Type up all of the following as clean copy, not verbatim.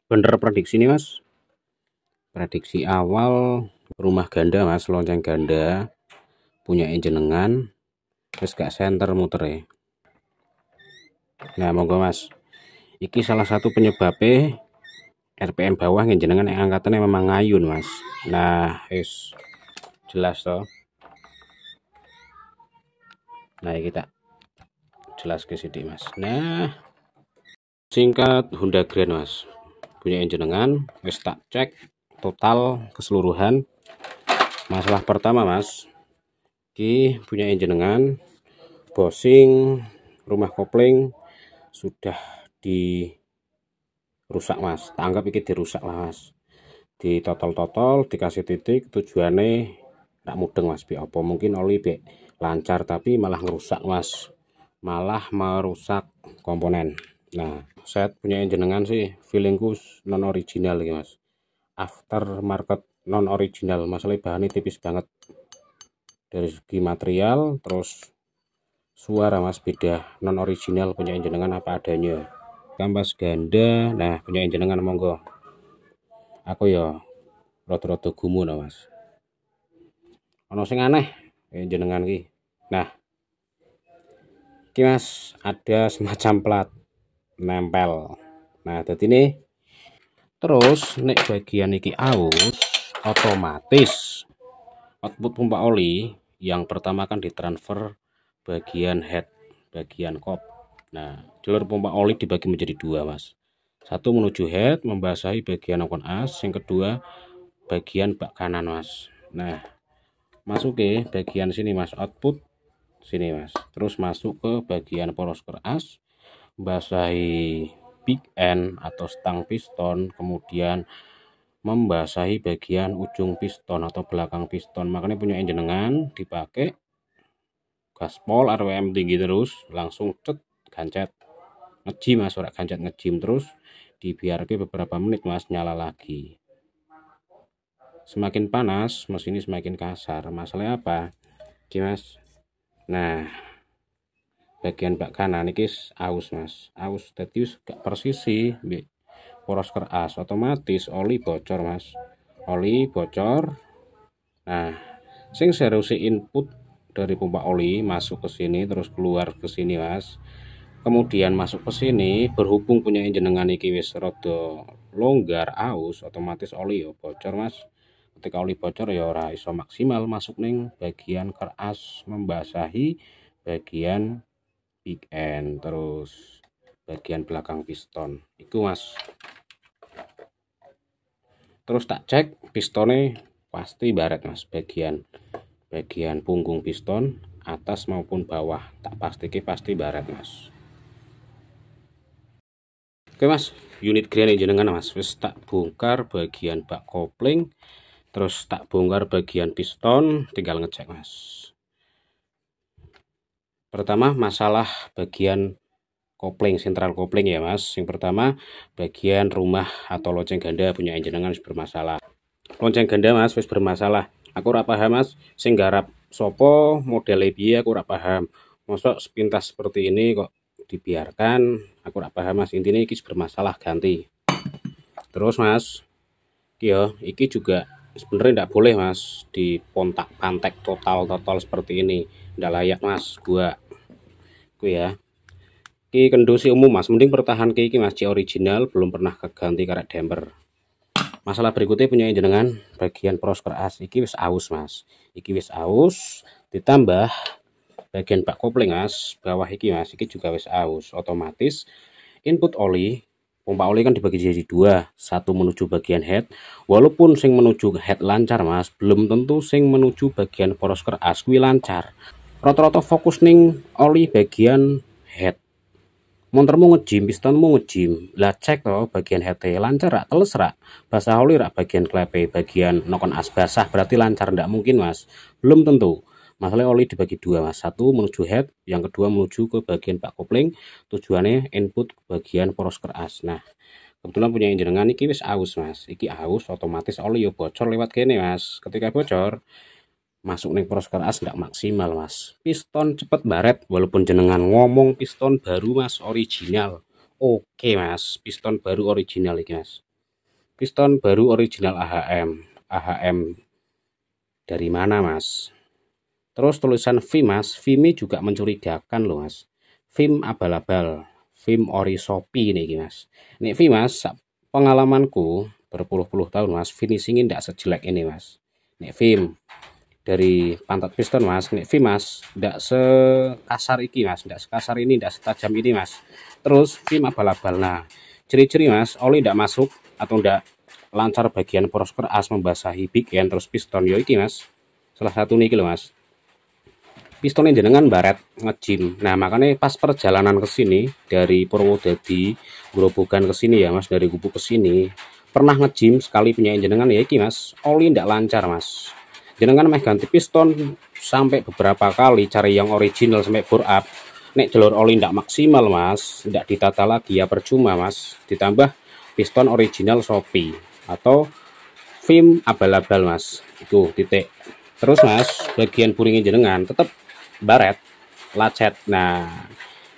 Bener prediksi nih mas, prediksi awal rumah ganda mas, lonceng ganda punya jenengan terus gak senter muter ya. Nah monggo mas, iki salah satu penyebabnya RPM bawah jenengan yang angkatannya memang ngayun mas. Nah is jelas toh. Nah kita jelas ke sini mas. Nah singkat Honda Grand mas, punya jenengan wis tak cek total keseluruhan. Masalah pertama mas, ki punya jenengan bosing rumah kopling sudah dirusak mas, tanggap iki dirusak lah mas, di total dikasih titik, tujuannya tak mudeng mas, bi apa mungkin oli be lancar tapi malah ngerusak mas, malah merusak komponen. Nah set punya jenengan sih feelingku non original ya mas, aftermarket non original, masalah bahannya tipis banget dari segi material, terus suara mas beda, non original punya jenengan apa adanya. Kampas ganda, nah punya jenengan monggo, aku ya rada-rada gumu no mas, ono sing aneh jenengan ki. Nah iki mas ada semacam plat nempel. Nah jadi ini terus nek bagian iki aus otomatis output pompa oli yang pertama kan ditransfer bagian head, bagian kop. Nah jalur pompa oli dibagi menjadi dua mas, satu menuju head membasahi bagian okon as, yang kedua bagian bak kanan mas. Nah masuk ke bagian sini mas, output sini mas, terus masuk ke bagian poros keras, membasahi big end atau stang piston, kemudian membasahi bagian ujung piston atau belakang piston. Makanya punya jenengan dipakai gaspol RPM tinggi terus langsung cet gancet ngejim mas, ora gancet ngejim, terus dibiarkan beberapa menit mas, nyala lagi. Semakin panas mesin ini semakin kasar. Masalahnya apa iki mas? Nah bagian bak kanan ini aus mas, aus tadius gak persisi poros keras, otomatis oli bocor mas, oli bocor. Nah sing serusi input dari pompa oli masuk ke sini terus keluar ke sini mas, kemudian masuk ke sini, berhubung punya jenengan iki wis rada longgar aus, otomatis oli ya bocor mas. Ketika oli bocor ya ora iso maksimal masuk ning bagian keras membasahi bagian big end terus bagian belakang piston itu mas. Terus tak cek pistonnya pasti baret mas, bagian punggung piston atas maupun bawah tak pasti baret mas. Oke mas, unit grand jenengan mas wis tak bongkar bagian bak kopling, terus tak bongkar bagian piston, tinggal ngecek mas. Pertama masalah bagian kopling, sentral kopling ya mas. Yang pertama bagian rumah atau lonceng ganda punya jenengan bermasalah. Lonceng ganda mas wis bermasalah, aku ora paham mas sing garap sopo, model piye aku ora paham, mosok sepintas seperti ini kok dibiarkan, aku ora paham mas. Intinya iki bermasalah, ganti. Terus mas iki juga sebenarnya tidak boleh mas dipontak pantek total seperti ini, tidak layak mas gua ya. Iki kendusi umum mas, mending pertahan iki mas, original belum pernah keganti karet damper. Masalah berikutnya punya jenengan bagian poros keras iki wis aus mas, iki wis aus, ditambah bagian bak kopling mas bawah iki mas, iki juga wis aus, otomatis input oli pompa oli kan dibagi jadi dua, satu menuju bagian head, walaupun sing menuju head lancar mas, belum tentu sing menuju bagian poros keras kuwi lancar. Rata-rata fokus ning oli bagian head, montermu ngejim, pistonmu ngejim, lah cek toh bagian head lancar rak, teles rak, basah oli rak, bagian klepe, bagian nokon as basah, berarti lancar. Ndak mungkin mas, belum tentu. Masalah oli dibagi dua mas, satu menuju head, yang kedua menuju ke bagian bak kopling, tujuannya input ke bagian poros keras. Nah kebetulan punya jenengan iki wis aus mas, iki aus, otomatis oli yo bocor lewat kene mas. Ketika bocor masuk nih poros keras nggak maksimal mas, piston cepet baret, walaupun jenengan ngomong piston baru mas, original. Oke mas, piston baru original iki mas, piston baru original AHM dari mana mas? Terus tulisan VIM mas, VIM juga mencurigakan loh mas. VIM abal-abal, VIM ori Shopee nih mas. Nih VIM mas, pengalamanku berpuluh-puluh tahun mas, finishingnya tidak sejelek ini mas. Nih VIM dari pantat piston mas, nih VIM mas, tidak sekasar iki mas, tidak sekasar ini, tidak setajam ini mas. Terus VIM abal-abal. Nah, ciri-ciri mas, oli tidak masuk atau tidak lancar bagian poros keras membasahi big end terus piston yo iki mas. Salah satu nih loh mas. Pistonnya jenengan baret ngejim. Nah, makanya pas perjalanan ke sini dari Purwodadi Grobogan ke sini ya mas, dari Gubuk ke sini pernah ngejim sekali punya jenengan ya iki mas, oli ndak lancar mas. Jenengan meh ganti piston sampai beberapa kali cari yang original sampai bore up. Nek jalur oli ndak maksimal mas, ndak ditata lagi ya percuma mas. Ditambah piston original Shopee atau VIM abal-abal mas. Itu titik. Terus mas, bagian buringin jenengan tetap baret lacet. Nah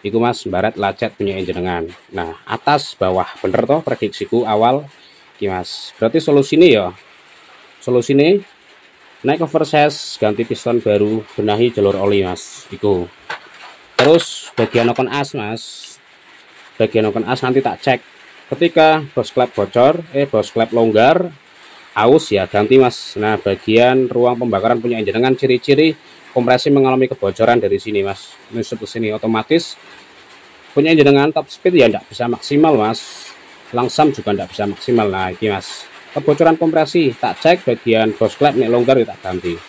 itu mas, baret lacet punya jenengan. Nah atas bawah bener toh prediksiku awal iki mas. Berarti solusinya naik cover size, ganti piston baru, benahi jalur oli mas itu. Terus bagian okon as mas, bagian okon as nanti tak cek ketika bos klep bocor, bos klep longgar aus ya ganti mas. Nah bagian ruang pembakaran punya jenengan, ciri-ciri kompresi mengalami kebocoran dari sini mas, nusuk ke sini otomatis punya jenengan top speed ya tidak bisa maksimal mas, langsam juga tidak bisa maksimal. Nah ini mas, kebocoran kompresi tak cek bagian bos klep nih longgar ya tak ganti.